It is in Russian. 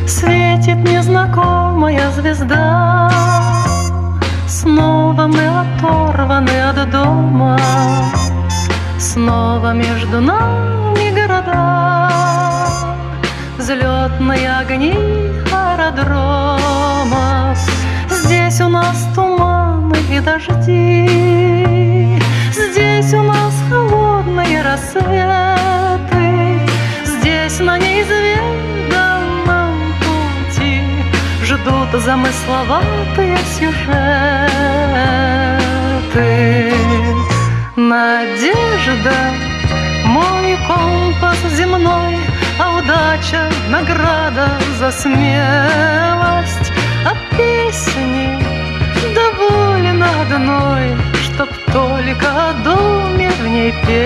Светит незнакомая звезда. Снова мы оторваны от дома, снова между нами города, взлетные огни аэродрома. Здесь у нас туманы и дожди, здесь у нас холодные рассветы, здесь на неизведанном пути ждут замысловатые сюжеты. Надежда — мой компас земной, а удача — награда за смелость. А песни довольно одной, чтоб только о доме в ней пела.